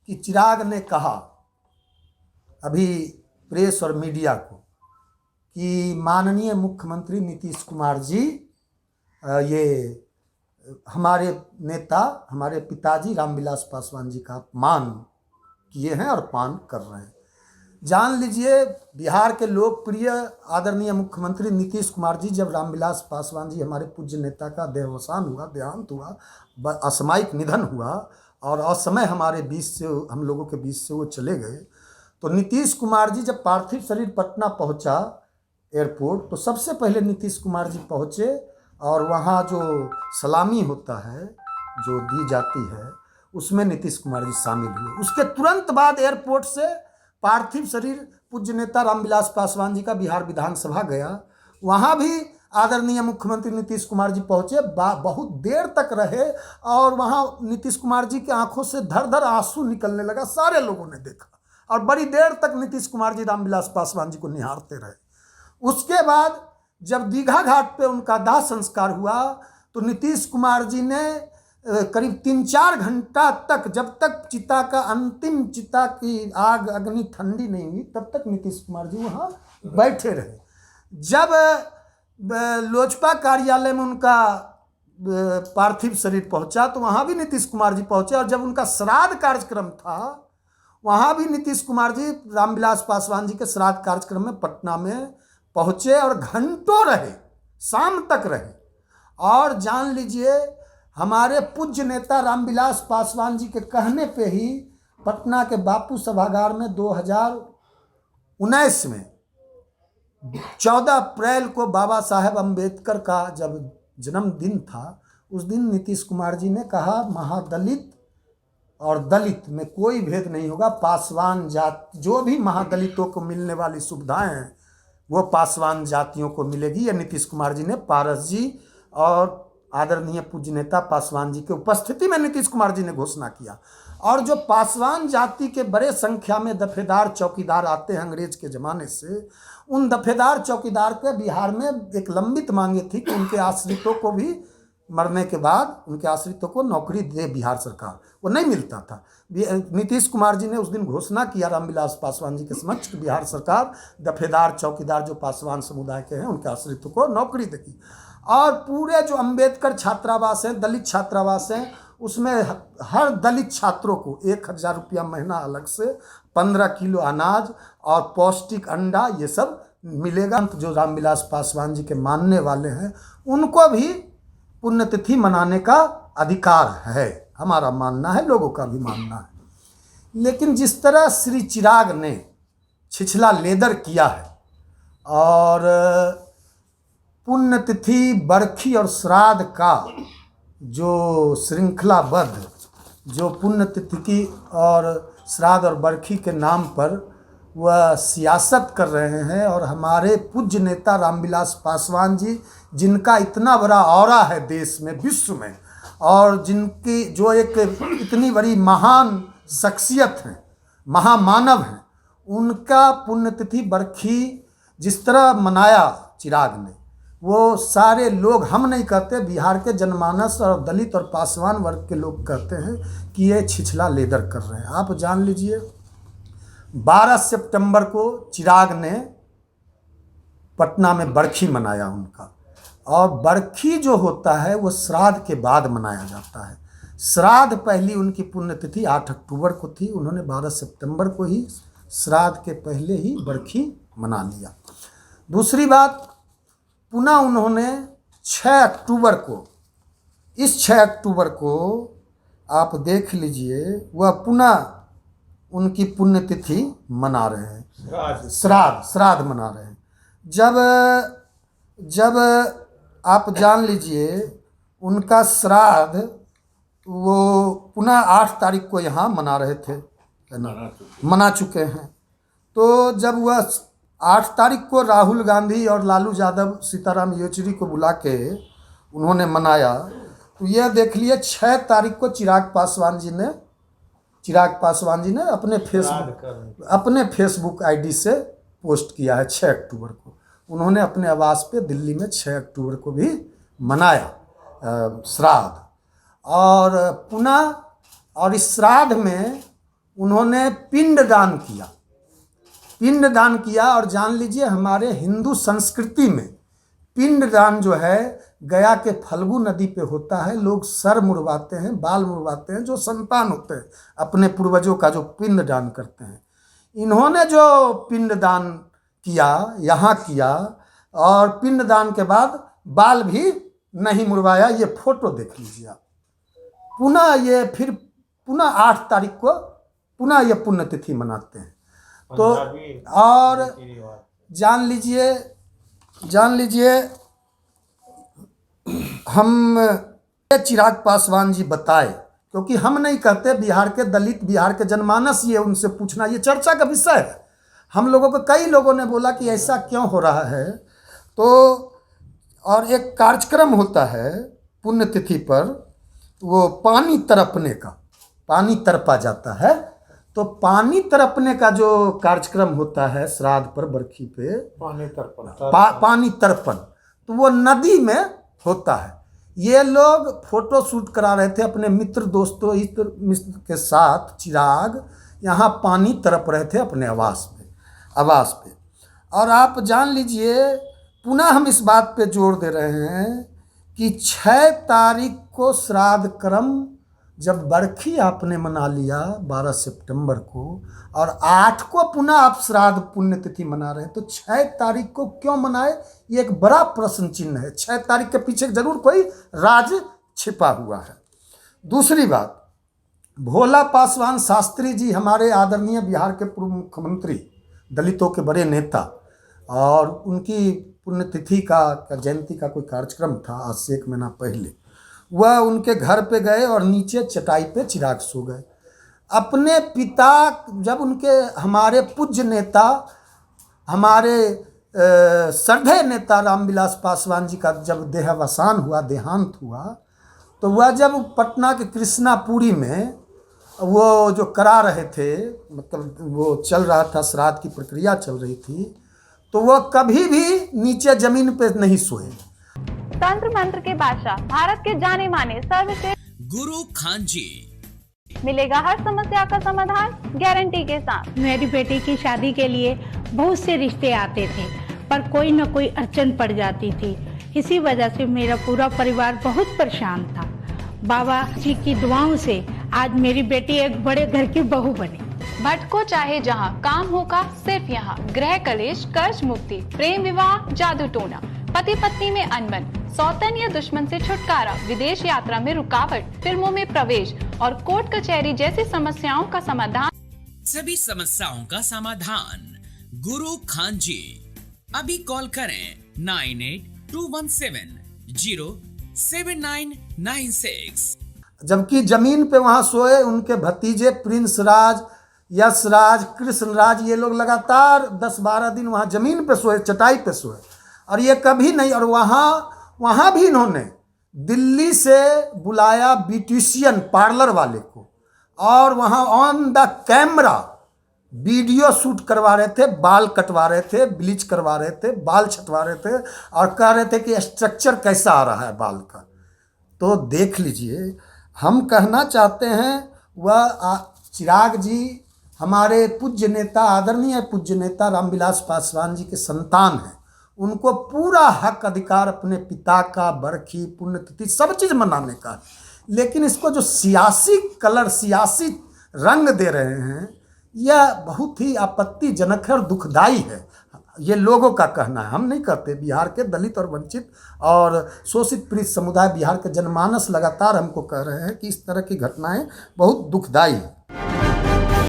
कि चिराग ने कहा अभी प्रेस और मीडिया को कि माननीय मुख्यमंत्री नीतीश कुमार जी ये हमारे नेता, हमारे पिताजी रामविलास पासवान जी का अपमान किए हैं और पान कर रहे हैं। जान लीजिए, बिहार के लोकप्रिय आदरणीय मुख्यमंत्री नीतीश कुमार जी, जब रामविलास पासवान जी हमारे पूज्य नेता का देहावसान हुआ, देहांत हुआ, असामयिक निधन हुआ और असमय हमारे बीच से, हम लोगों के बीच से वो चले गए, तो नीतीश कुमार जी जब पार्थिव शरीर पटना पहुंचा एयरपोर्ट, तो सबसे पहले नीतीश कुमार जी पहुंचे और वहाँ जो सलामी होता है जो दी जाती है उसमें नीतीश कुमार जी शामिल हुए। उसके तुरंत बाद एयरपोर्ट से पार्थिव शरीर पूज्य नेता रामविलास पासवान जी का बिहार विधानसभा गया। वहाँ भी आदरणीय मुख्यमंत्री नीतीश कुमार जी पहुँचे, बहुत देर तक रहे और वहाँ नीतीश कुमार जी की आंखों से धर धर आंसू निकलने लगा। सारे लोगों ने देखा और बड़ी देर तक नीतीश कुमार जी रामविलास पासवान जी को निहारते रहे। उसके बाद जब दीघा घाट पे उनका दाह संस्कार हुआ तो नीतीश कुमार जी ने करीब 3-4 घंटा तक, जब तक चिता का अंतिम चिता की आग अग्नि ठंडी नहीं हुई, तब तक नीतीश कुमार जी वहाँ बैठे रहे। जब लोजपा कार्यालय में उनका पार्थिव शरीर पहुँचा तो वहाँ भी नीतीश कुमार जी पहुँचे और जब उनका श्राद्ध कार्यक्रम था वहाँ भी नीतीश कुमार जी रामविलास पासवान जी के श्राद्ध कार्यक्रम में पटना में पहुँचे और घंटों रहे, शाम तक रहे। और जान लीजिए, हमारे पूज्य नेता रामविलास पासवान जी के कहने पे ही पटना के बापू सभागार में 2019 में 14 अप्रैल को बाबा साहेब अम्बेडकर का जब जन्मदिन था, उस दिन नीतीश कुमार जी ने कहा महादलित और दलित में कोई भेद नहीं होगा, पासवान जाति, जो भी महादलितों को मिलने वाली सुविधाएं हैं वो पासवान जातियों को मिलेगी। ये नीतीश कुमार जी ने पारस जी और आदरणीय पूज्य नेता पासवान जी के उपस्थिति में नीतीश कुमार जी ने घोषणा किया। और जो पासवान जाति के बड़े संख्या में दफेदार चौकीदार आते हैं अंग्रेज के ज़माने से, उन दफेदार चौकीदार के बिहार में एक लंबित मांगे थी कि उनके आश्रितों को भी मरने के बाद उनके आश्रितों को नौकरी दे बिहार सरकार, वो नहीं मिलता था। नीतीश कुमार जी ने उस दिन घोषणा किया रामविलास पासवान जी के समक्ष कि बिहार सरकार दफेदार चौकीदार जो पासवान समुदाय के हैं उनके आश्रितों को नौकरी देगी। और पूरे जो अंबेडकर छात्रावास हैं, दलित छात्रावास हैं, उसमें हर दलित छात्रों को 1000 रुपया महीना अलग से, 15 किलो अनाज और पौष्टिक अंडा, ये सब मिलेगा। जो रामविलास पासवान जी के मानने वाले हैं उनको भी पुण्यतिथि मनाने का अधिकार है, हमारा मानना है, लोगों का भी मानना है। लेकिन जिस तरह श्री चिराग ने छिछला लेदर किया है और पुण्यतिथि, बरखी और श्राद्ध का जो श्रृंखलाबद्ध जो पुण्यतिथि की और श्राद्ध और बरखी के नाम पर वह सियासत कर रहे हैं, और हमारे पूज्य नेता रामविलास पासवान जी, जिनका इतना बड़ा ऑरा है देश में, विश्व में, और जिनकी जो एक इतनी बड़ी महान शख्सियत है, महामानव हैं, उनका पुण्यतिथि बरखी जिस तरह मनाया चिराग ने, वो सारे लोग, हम नहीं कहते, बिहार के जनमानस और दलित और पासवान वर्ग के लोग कहते हैं कि ये छिछला लेदर कर रहे हैं। आप जान लीजिए, 12 सितंबर को चिराग ने पटना में बरखी मनाया उनका, और बरखी जो होता है वो श्राद्ध के बाद मनाया जाता है। श्राद्ध पहली उनकी पुण्यतिथि 8 अक्टूबर को थी, उन्होंने 12 सितंबर को ही श्राद्ध के पहले ही बरखी मना लिया। दूसरी बात, पुनः उन्होंने 6 अक्टूबर को, इस 6 अक्टूबर को आप देख लीजिए, वह पुनः उनकी पुण्यतिथि मना रहे हैं, श्राद्ध मना रहे हैं। जब आप जान लीजिए उनका श्राद्ध वो पुनः 8 तारीख को यहाँ मना रहे थे, है ना, मना चुके हैं। तो जब वह 8 तारीख को राहुल गांधी और लालू यादव, सीताराम येचुरी को बुला के उन्होंने मनाया, तो यह देख लिए 6 तारीख को चिराग पासवान जी ने अपने फेसबुक आईडी से पोस्ट किया है। 6 अक्टूबर को उन्होंने अपने आवास पे दिल्ली में 6 अक्टूबर को भी मनाया श्राद्ध। और पुनः, और इस श्राद्ध में उन्होंने पिंडदान किया, पिंडदान किया। और जान लीजिए हमारे हिंदू संस्कृति में पिंडदान जो है गया के फल्गु नदी पे होता है। लोग सर मुड़वाते हैं, बाल मुड़वाते हैं, जो संतान होते हैं अपने पूर्वजों का, जो पिंडदान करते हैं। इन्होंने जो पिंडदान किया यहाँ किया, और पिंडदान के बाद बाल भी नहीं मुड़वाया। ये फोटो देख लीजिए आप। पुनः ये फिर पुनः 8 तारीख को पुनः ये पुण्यतिथि मनाते हैं। तो और जान लीजिए हम चिराग पासवान जी बताए, क्योंकि हम नहीं कहते, बिहार के दलित, बिहार के जनमानस ये उनसे पूछना, ये चर्चा का विषय है। हम लोगों को कई लोगों ने बोला कि ऐसा क्यों हो रहा है। तो और एक कार्यक्रम होता है पुण्यतिथि पर, वो पानी तरपने का, पानी तरपा जाता है। तो पानी तरपने का जो कार्यक्रम होता है श्राद्ध पर, बरखी पे, पानी तर्पण पानी तर्पण, तो वो नदी में होता है। ये लोग फोटो शूट करा रहे थे अपने मित्र दोस्तों इत्र मित्र के साथ। चिराग यहाँ पानी तरप रहे थे अपने आवास पे। और आप जान लीजिए, पुनः हम इस बात पे जोर दे रहे हैं कि 6 तारीख को श्राद्ध क्रम, जब बरखी आपने मना लिया 12 सितंबर को, और 8 को पुनः आप श्राद्ध पुण्यतिथि मना रहे हैं, तो 6 तारीख को क्यों मनाए, ये एक बड़ा प्रश्न चिन्ह है। 6 तारीख के पीछे जरूर कोई राज छिपा हुआ है। दूसरी बात, भोला पासवान शास्त्री जी हमारे आदरणीय बिहार के पूर्व मुख्यमंत्री, दलितों के बड़े नेता, और उनकी पुण्यतिथि का जयंती का कोई कार्यक्रम था आज से 1 महीना पहले। वह उनके घर पे गए और नीचे चटाई पे चिराग सो गए। अपने पिता, जब उनके हमारे पूज्य नेता, हमारे श्रद्धेय नेता रामविलास पासवान जी का जब देहांत हुआ, तो वह जब पटना के कृष्णापुरी में वो जो करा रहे थे, मतलब वो चल रहा था, श्राद्ध की प्रक्रिया चल रही थी, तो वह कभी भी नीचे जमीन पे नहीं सोए। तंत्र मंत्र के बादशाह, भारत के जाने माने सर्वश्रेष्ठ गुरु खान जी, मिलेगा हर समस्या का समाधान गारंटी के साथ। मेरी बेटी की शादी के लिए बहुत से रिश्ते आते थे, पर कोई न कोई अड़चन पड़ जाती थी। इसी वजह से मेरा पूरा परिवार बहुत परेशान था। बाबा जी की दुआओं से आज मेरी बेटी एक बड़े घर की बहू बनी। भटको चाहे जहां, काम होगा सिर्फ यहाँ। गृह कलेश, कर्ज मुक्ति, प्रेम विवाह, जादू टोना, पति पत्नी में अनबन, सौतन या दुश्मन से छुटकारा, विदेश यात्रा में रुकावट, फिल्मों में प्रवेश और कोर्ट कचहरी जैसी समस्याओं का समाधान। सभी समस्याओं का समाधान गुरु खान जी। अभी कॉल करें 9821707996। जबकि जमीन पे वहाँ सोए उनके भतीजे प्रिंस राज, यश राज, कृष्ण राज, ये लोग लगातार 10-12 दिन वहाँ जमीन पे सोए, चटाई पे सोए, और ये कभी नहीं। और वहाँ भी इन्होंने दिल्ली से बुलाया ब्यूटिशियन पार्लर वाले को, और वहाँ on the camera video shoot करवा रहे थे, बाल कटवा रहे थे, ब्लीच करवा रहे थे, बाल छटवा रहे थे, और कह रहे थे कि स्ट्रक्चर कैसा आ रहा है बाल का। तो देख लीजिए, हम कहना चाहते हैं, वह चिराग जी हमारे पूज्य नेता, आदरणीय पूज्य नेता रामविलास पासवान जी के संतान हैं। उनको पूरा हक अधिकार अपने पिता का, बरखी, पुण्यतिथि, सब चीज़ मनाने का। लेकिन इसको जो सियासी कलर, सियासी रंग दे रहे हैं, यह बहुत ही आपत्तिजनक है और दुखदाई है। ये लोगों का कहना है, हम नहीं कहते। बिहार के दलित और वंचित और शोषित पीड़ित समुदाय, बिहार के जनमानस लगातार हमको कह रहे हैं कि इस तरह की घटनाएं बहुत दुखदाई हैं।